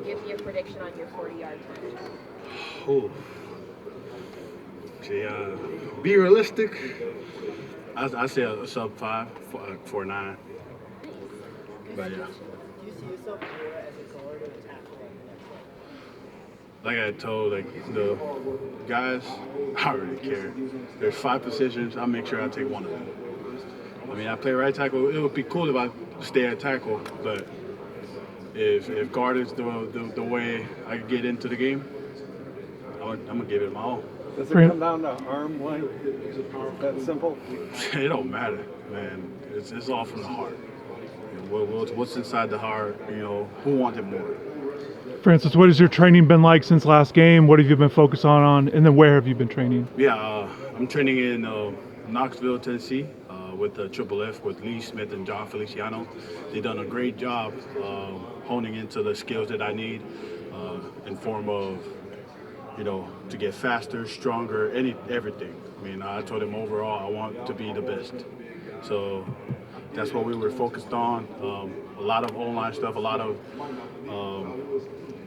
give me a prediction on your 40-yard time. Oh. See, be realistic. I say a sub 5, 4.9. Nice. But yeah. Do you see yourself more as a guard or a tackle? Like I told the guys, I don't really care. There's 5 positions. I'll make sure I take one of them. I mean, I play right tackle. It would be cool if I stay at tackle, but if guard is the way I get into the game, I'm gonna give it my all. Does it come down to arm length? Is it that simple? It don't matter, man. It's all from the heart. You know, what's inside the heart? You know, who wants it more? Francis, what has your training been like since last game? What have you been focused on, and then where have you been training? Yeah, I'm training in Knoxville, Tennessee, with the Triple F with Lee Smith and John Feliciano. They've done a great job honing into the skills that I need in form of, you know, to get faster, stronger, everything. I mean, I told him overall I want to be the best. So that's what we were focused on. A lot of online stuff, a lot of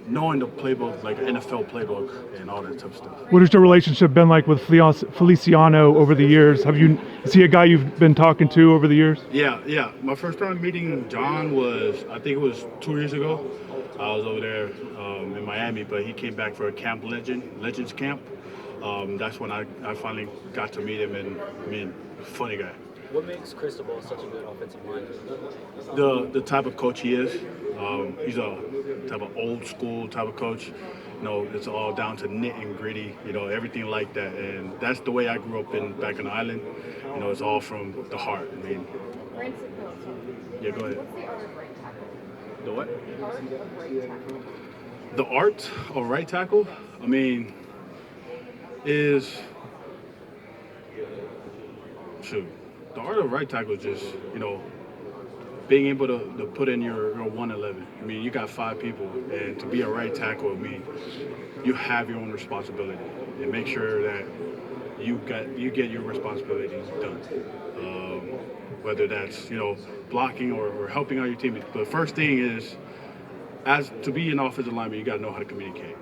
knowing the playbook, like NFL playbook and all that type of stuff. What has your relationship been like with Feliciano over the years? Is he a guy you've been talking to over the years? Yeah. My first time meeting John was, I think it was 2 years ago. I was over there in Miami, but he came back for a camp, Legends camp. That's when I finally got to meet him, and I mean, funny guy. What makes Cristobal such a good offensive lineman? The type of coach he is. He's a type of old school type of coach. You know, it's all down to nit and gritty. You know, everything like that, and that's the way I grew up back on the island. You know, it's all from the heart. I mean, Francis, yeah, go ahead. what's the art of right tackle? The what? The art of right tackle. The art of right tackle, I mean, is shoot. The art of right tackle is just, you know, being able to put in your 111. I mean, you got 5 people, and to be a right tackle, I mean, you have your own responsibility, and make sure that you get your responsibilities done. Whether that's, you know, blocking or helping out your teammates. But the first thing is, as to be an offensive lineman, you got to know how to communicate.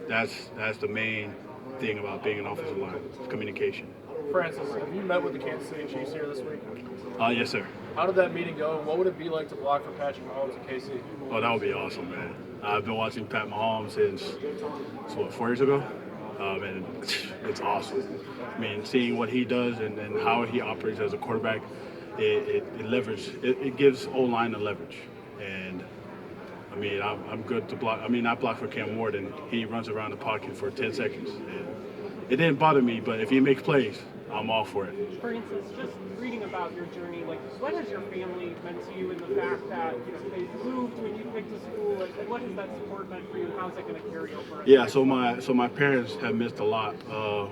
That's the main thing about being an offensive lineman, communication. Francis, have you met with the Kansas City Chiefs here this week? Yes, sir. How did that meeting go, and what would it be like to block for Patrick Mahomes at KC? Oh, that would be awesome, man. I've been watching Pat Mahomes since 4 years ago? And it's awesome. I mean, seeing what he does and how he operates as a quarterback, it gives O-line a leverage. And I mean, I'm good to block. I mean, I block for Cam Ward, and he runs around the pocket for 10 seconds. And it didn't bother me, but if he makes plays, I'm all for it. Francis, just reading about your journey, like, what has your family meant to you in the fact that, you know, they moved when you picked a school, and what has that support meant for you, and how's that going to carry over? Yeah, so my parents have missed a lot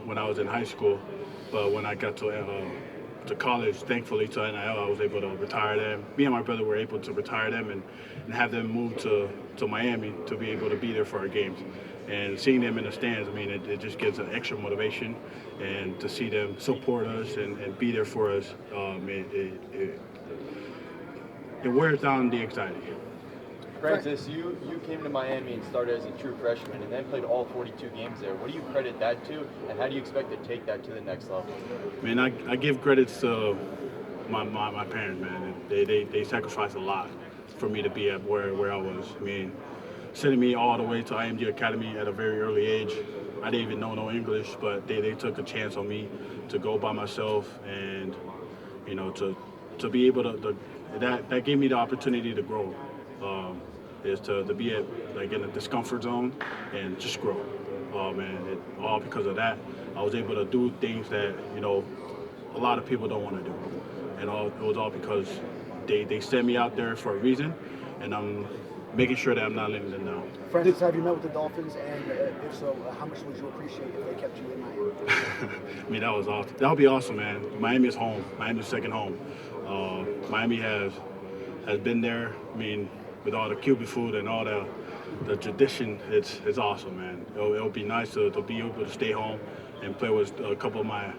when I was in high school, but when I got to college, thankfully to NIL, I was able to retire them. Me and my brother were able to retire them and have them move to Miami to be able to be there for our games. And seeing them in the stands, I mean, it just gives an extra motivation, and to see them support us and be there for us, it wears down the anxiety. Francis, you came to Miami and started as a true freshman and then played all 42 games there. What do you credit that to, and how do you expect to take that to the next level? Man, I give credits to my parents, man. They sacrificed a lot for me to be at where I was. I mean, sending me all the way to IMG Academy at a very early age. I didn't even know no English, but they took a chance on me to go by myself, and you know, to be able to that gave me the opportunity to grow. Is to be in a discomfort zone and just grow. And all because of that, I was able to do things that, you know, a lot of people don't want to do. And it was all because they sent me out there for a reason, and I'm making sure that I'm not letting them down. Francis, have you met with the Dolphins? And if so, how much would you appreciate if they kept you in Miami? I mean, that was awesome. That would be awesome, man. Miami is home. Miami's second home. Miami has been there. I mean, with all the Cuban food and all the tradition, it's awesome, man. It'll be nice to be able to stay home and play with a couple of my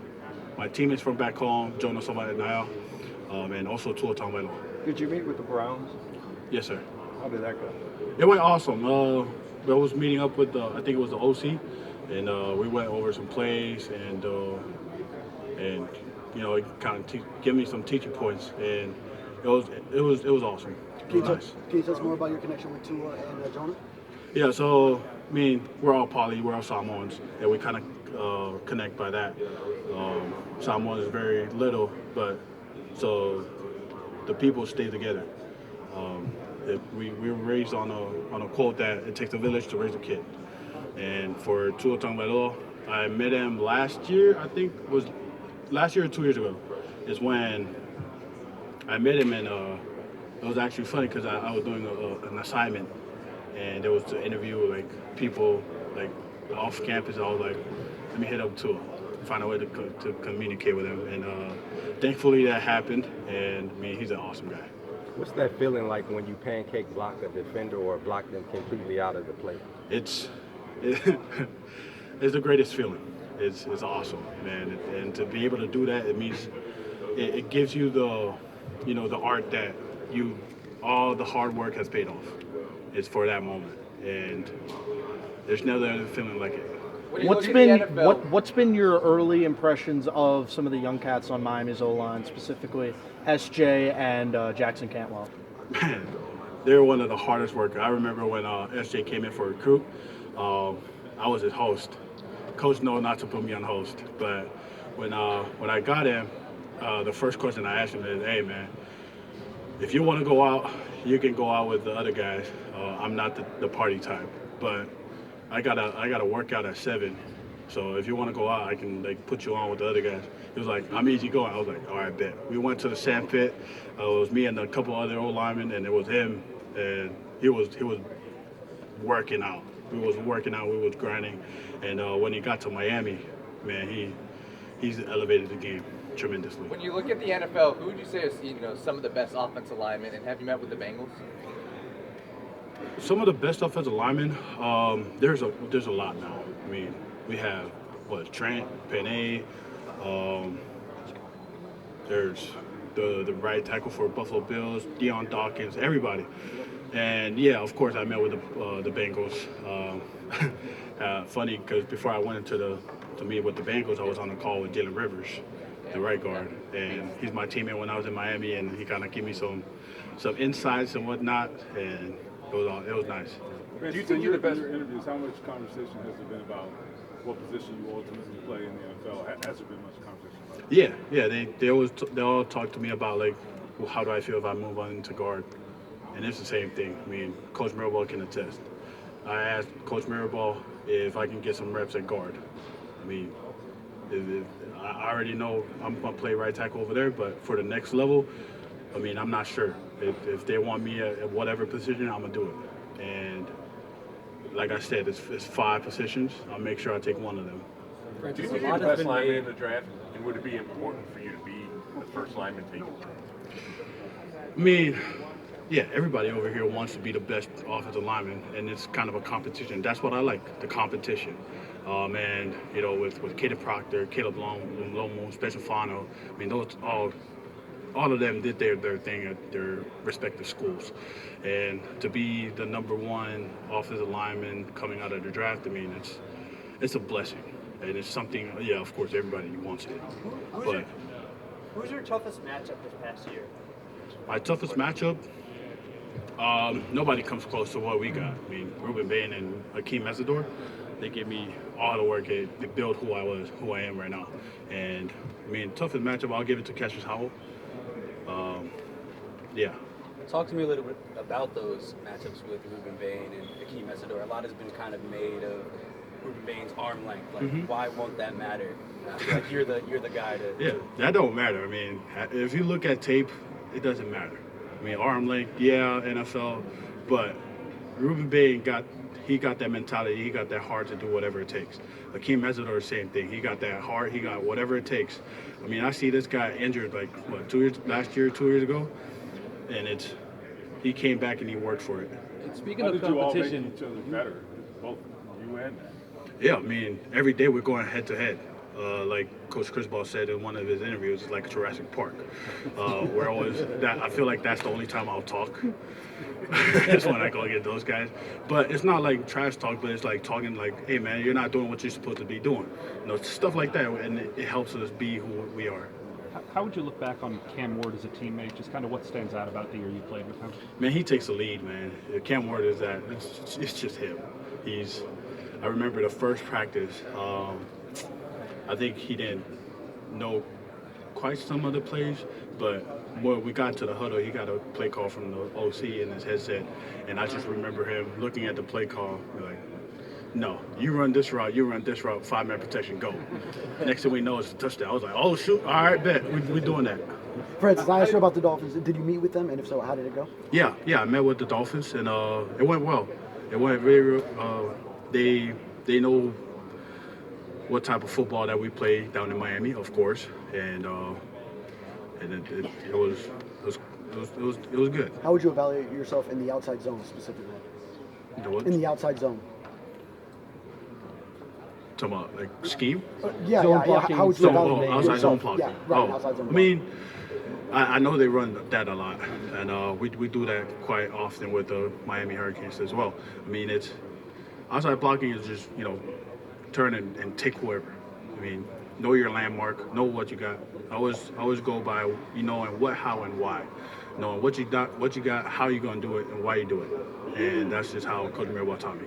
teammates from back home, Jonas Nile, and also Tua Tagovailoa. Did you meet with the Browns? Yes, sir. How did that go? It went awesome. I was meeting up with I think it was the OC, and we went over some plays and it kind of give me some teaching points, and it was awesome. It was nice. Can you tell us more about your connection with Tua and Jonah? Yeah, so I mean, we're all poly, we're all Samoans, and we kind of connect by that. Samoan is very little, but so the people stay together. We were raised on a quote that it takes a village to raise a kid. And for Tua Tagovailoa, I met him last year. I think it was last year or 2 years ago. Is when I met him, and it was actually funny because I was doing an assignment, and there was to interview like people like off campus. I was like, let me hit up Tua, find a way to communicate with him, and thankfully that happened. And I mean, he's an awesome guy. What's that feeling like when you pancake block a defender or block them completely out of the play? It's the greatest feeling. It's awesome, man. And to be able to do that, it means it gives you the art that all the hard work has paid off. It's for that moment, and there's no other feeling like it. What's been your early impressions of some of the young cats on Miami's O-line, specifically SJ and Jackson Cantwell? Man, they're one of the hardest workers. I remember when SJ came in for a recruit, I was his host. Coach knows not to put me on host, but when I got him, the first question I asked him is, "Hey man, if you want to go out, you can go out with the other guys. I'm not the party type, but I gotta work out at 7. So if you want to go out, I can like put you on with the other guys." He was like, "I'm easy going." I was like, "All right, bet." We went to the sand pit. It was me and a couple other old linemen, and it was him, and he was working out. We was working out. We was grinding, and when he got to Miami, man, he's elevated the game tremendously. When you look at the NFL, who would you say is some of the best offensive linemen, and have you met with the Bengals? Some of the best offensive linemen, there's a lot now. I mean, we have Trent, Penny, there's the right tackle for Buffalo Bills, Deion Dawkins, everybody. And yeah, of course, I met with the Bengals. Funny because before I went to meet with the Bengals, I was on a call with Jalen Rivers, the right guard, and he's my teammate when I was in Miami, and he kind of gave me some insights and whatnot, and it was nice. Do you think you're the best? In your interviews, how much conversation has there been about what position you ultimately play in the NFL? Has there been much conversation about it? Yeah. They all talk to me about like, well, how do I feel if I move on into guard, and it's the same thing. I mean, Coach Mirabal can attest. I asked Coach Mirabal if I can get some reps at guard. I mean, I already know I'm gonna play right tackle over there, but for the next level, I mean, I'm not sure. If they want me at whatever position, I'm gonna do it. And like I said, it's 5 positions. I'll make sure I take one of them. Do you think you're the best lineman in the draft, and would it be important for you to be the first lineman taken? I mean, yeah, everybody over here wants to be the best offensive lineman, and it's kind of a competition. That's what I like, the competition. And with Kaden Proctor, Caleb Lomo, Spencer Fano, I mean, those all of them did their thing at their respective schools. And to be the number 1 offensive lineman coming out of the draft, I mean, it's a blessing. And it's something, yeah, of course, everybody wants it. Who's your toughest matchup this past year? My toughest matchup? Nobody comes close to what we got. I mean, Ruben Bain and Akeem Mesidor, they give me all the work to build who I am right now. And I mean, toughest matchup, I'll give it to Cassius Howell. Yeah. Talk to me a little bit about those matchups with Ruben Bain and Akeem Mesidor. A lot has been kind of made of Ruben Bain's arm length. Like, why won't that matter? Like you're the guy to. Yeah, that don't matter. I mean, if you look at tape, it doesn't matter. I mean, arm length, yeah, NFL, but Ruben Bain got that mentality. He got that heart to do whatever it takes. Akeem Mesidor, same thing. He got that heart. He got whatever it takes. I mean, I see this guy injured like 2 years ago, and he came back and he worked for it. And speaking of competition, how did you all make each other better? Both you and that. Yeah, I mean, every day we're going head to head. Like Coach Crisball said in one of his interviews, it's like Jurassic Park. I feel like that's the only time I'll talk. That's when I go get those guys. But it's not like trash talk, but it's like talking like, hey man, you're not doing what you're supposed to be doing. Stuff like that, and it helps us be who we are. How would you look back on Cam Ward as a teammate? Just kind of what stands out about the year you played with him? Man, he takes the lead, man. Cam Ward is that. It's just him. I remember the first practice. I think he didn't know quite some of the plays, but when we got to the huddle, he got a play call from the OC in his headset, and I just remember him looking at the play call, like, no, you run this route, 5-man protection, go. Next thing we know, it's a touchdown. I was like, oh, shoot, all right, bet, we're doing that. Francis, I asked you about the Dolphins. Did you meet with them, and if so, how did it go? Yeah, I met with the Dolphins, and it went well. It went very, they know what type of football that we play down in Miami, of course, and it was good. How would you evaluate yourself in the outside zone specifically? The what? In the outside zone. Talking about like scheme? Yeah. How would you evaluate outside zone yourself? blocking? Yeah, right. Outside zone. I mean, I know they run that a lot, and we do that quite often with the Miami Hurricanes as well. I mean, it's outside blocking is just turn and take whoever. I mean, know your landmark, know what you got. Always go by knowing what, how, and why. Knowing what you got, how you gonna do it, and why you do it. And that's just how Coach Mauigoa taught me.